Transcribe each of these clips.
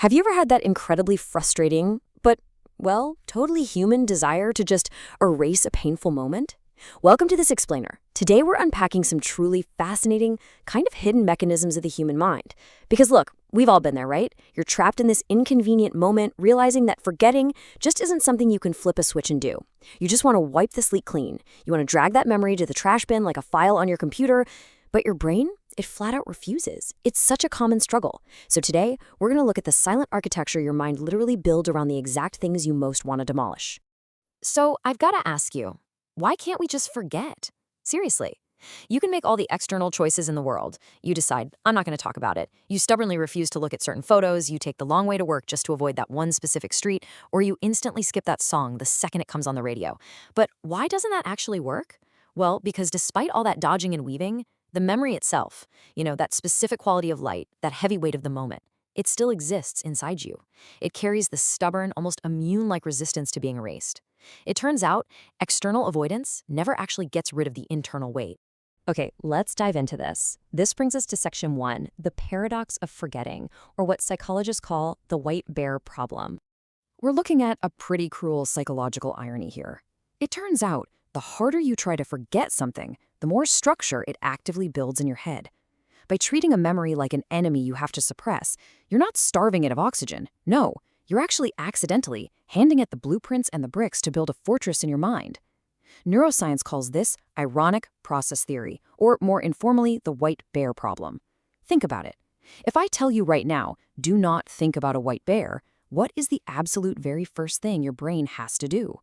Have you ever had that incredibly frustrating, but, well, totally human desire to just erase a painful moment? Welcome to this explainer. Today we're unpacking some truly fascinating, kind of hidden mechanisms of the human mind. Because look, we've all been there, right? You're trapped in this inconvenient moment, realizing that forgetting just isn't something you can flip a switch and do. You just want to wipe the slate clean. You want to drag that memory to the trash bin like a file on your computer, but your brain, it flat out refuses. It's such a common struggle. So today, we're going to look at the silent architecture your mind literally builds around the exact things you most want to demolish. So I've got to ask you, why can't we just forget? Seriously. You can make all the external choices in the world. You decide, I'm not going to talk about it. You stubbornly refuse to look at certain photos. You take the long way to work just to avoid that one specific street, or you instantly skip that song the second it comes on the radio. But why doesn't that actually work? Well, because despite all that dodging and weaving, the memory itself, that specific quality of light, that heavy weight of the moment, it still exists inside you. It carries the stubborn, almost immune-like resistance to being erased. It turns out, external avoidance never actually gets rid of the internal weight. Okay, let's dive into this. This brings us to section 1, the paradox of forgetting, or what psychologists call the white bear problem. We're looking at a pretty cruel psychological irony here. It turns out, the harder you try to forget something, the more structure it actively builds in your head. By treating a memory like an enemy you have to suppress, you're not starving it of oxygen. No, you're actually accidentally handing it the blueprints and the bricks to build a fortress in your mind. Neuroscience calls this ironic process theory, or more informally, the white bear problem. Think about it. If I tell you right now, do not think about a white bear, what is the absolute very first thing your brain has to do?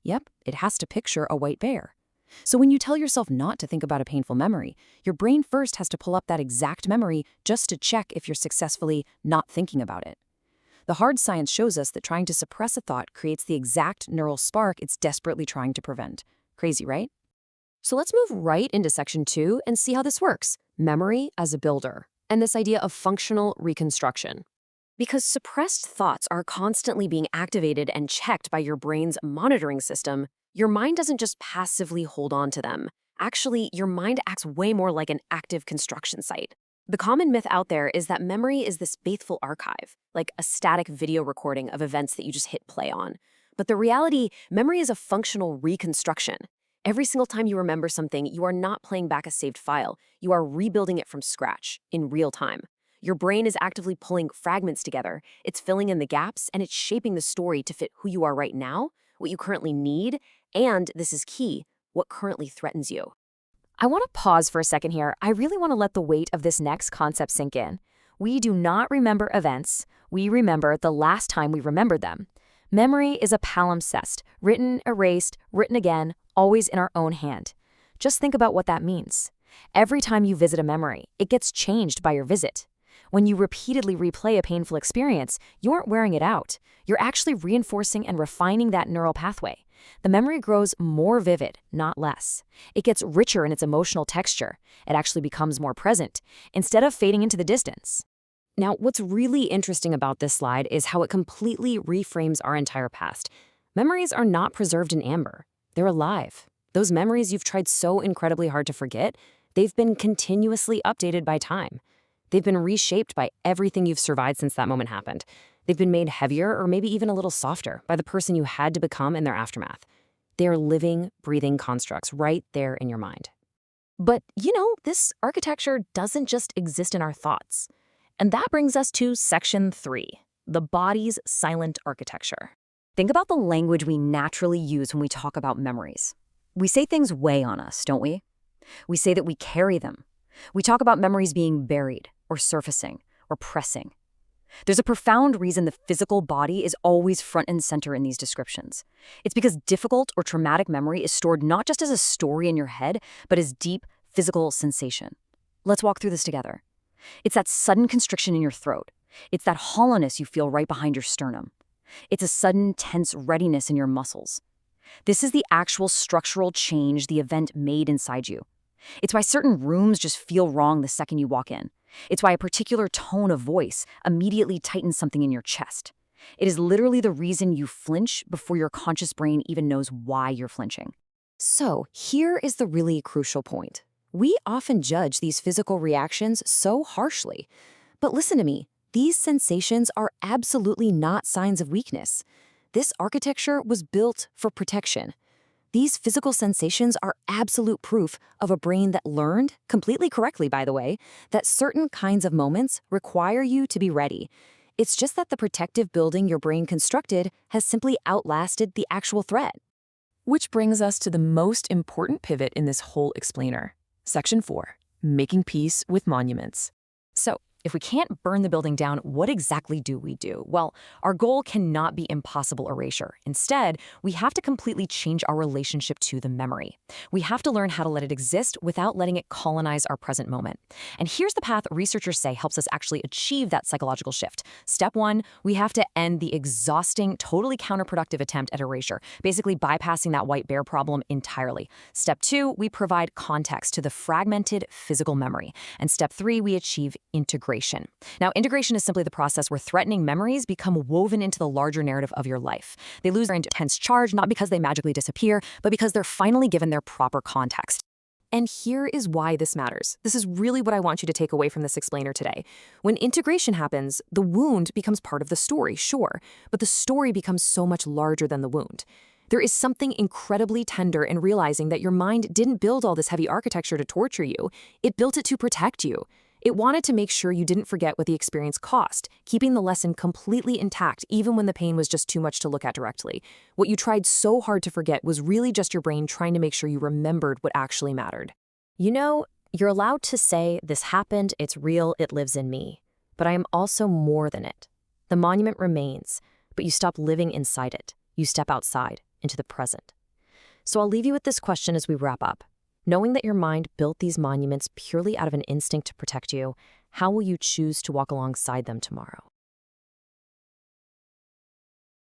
Yep, it has to picture a white bear. So when you tell yourself not to think about a painful memory, your brain first has to pull up that exact memory just to check if you're successfully not thinking about it. The hard science shows us that trying to suppress a thought creates the exact neural spark it's desperately trying to prevent. Crazy, right? So let's move right into section 2 and see how this works. Memory as a builder, and this idea of functional reconstruction. Because suppressed thoughts are constantly being activated and checked by your brain's monitoring system, your mind doesn't just passively hold on to them. Actually, your mind acts way more like an active construction site. The common myth out there is that memory is this faithful archive, like a static video recording of events that you just hit play on. But the reality, memory is a functional reconstruction. Every single time you remember something, you are not playing back a saved file. You are rebuilding it from scratch, in real time. Your brain is actively pulling fragments together. It's filling in the gaps, and it's shaping the story to fit who you are right now, what you currently need, and, this is key, what currently threatens you. I want to pause for a second here. I really want to let the weight of this next concept sink in. We do not remember events. We remember the last time we remembered them. Memory is a palimpsest, written, erased, written again, always in our own hand. Just think about what that means. Every time you visit a memory, it gets changed by your visit. When you repeatedly replay a painful experience, you aren't wearing it out. You're actually reinforcing and refining that neural pathway. The memory grows more vivid, not less. It gets richer in its emotional texture. It actually becomes more present, instead of fading into the distance. Now, what's really interesting about this slide is how it completely reframes our entire past. Memories are not preserved in amber. They're alive. Those memories you've tried so incredibly hard to forget, they've been continuously updated by time. They've been reshaped by everything you've survived since that moment happened. They've been made heavier or maybe even a little softer by the person you had to become in their aftermath. They are living, breathing constructs right there in your mind. But, this architecture doesn't just exist in our thoughts. And that brings us to section 3, the body's silent architecture. Think about the language we naturally use when we talk about memories. We say things weigh on us, don't we? We say that we carry them. We talk about memories being buried, or surfacing, or pressing. There's a profound reason the physical body is always front and center in these descriptions. It's because difficult or traumatic memory is stored not just as a story in your head, but as deep physical sensation. Let's walk through this together. It's that sudden constriction in your throat. It's that hollowness you feel right behind your sternum. It's a sudden, tense readiness in your muscles. This is the actual structural change the event made inside you. It's why certain rooms just feel wrong the second you walk in. It's why a particular tone of voice immediately tightens something in your chest. It is literally the reason you flinch before your conscious brain even knows why you're flinching. So, here is the really crucial point. We often judge these physical reactions so harshly. But listen to me, These sensations are absolutely not signs of weakness. This architecture was built for protection. These physical sensations are absolute proof of a brain that learned, completely correctly by the way, that certain kinds of moments require you to be ready. It's just that the protective building your brain constructed has simply outlasted the actual threat. Which brings us to the most important pivot in this whole explainer. Section 4, making peace with monuments. So, if we can't burn the building down, what exactly do we do? Well, our goal cannot be impossible erasure. Instead, we have to completely change our relationship to the memory. We have to learn how to let it exist without letting it colonize our present moment. And here's the path researchers say helps us actually achieve that psychological shift. Step 1, we have to end the exhausting, totally counterproductive attempt at erasure, basically bypassing that white bear problem entirely. Step 2, we provide context to the fragmented physical memory. And step 3, we achieve integration. Now, integration is simply the process where threatening memories become woven into the larger narrative of your life. They lose their intense charge, not because they magically disappear, but because they're finally given their proper context. And here is why this matters. This is really what I want you to take away from this explainer today. When integration happens, the wound becomes part of the story, sure, but the story becomes so much larger than the wound. There is something incredibly tender in realizing that your mind didn't build all this heavy architecture to torture you. It built it to protect you. It wanted to make sure you didn't forget what the experience cost, keeping the lesson completely intact even when the pain was just too much to look at directly. What you tried so hard to forget was really just your brain trying to make sure you remembered what actually mattered. You know, you're allowed to say, "This happened, it's real, it lives in me." But I am also more than it. The monument remains, but you stop living inside it. You step outside, into the present. So I'll leave you with this question as we wrap up. Knowing that your mind built these monuments purely out of an instinct to protect you, how will you choose to walk alongside them tomorrow?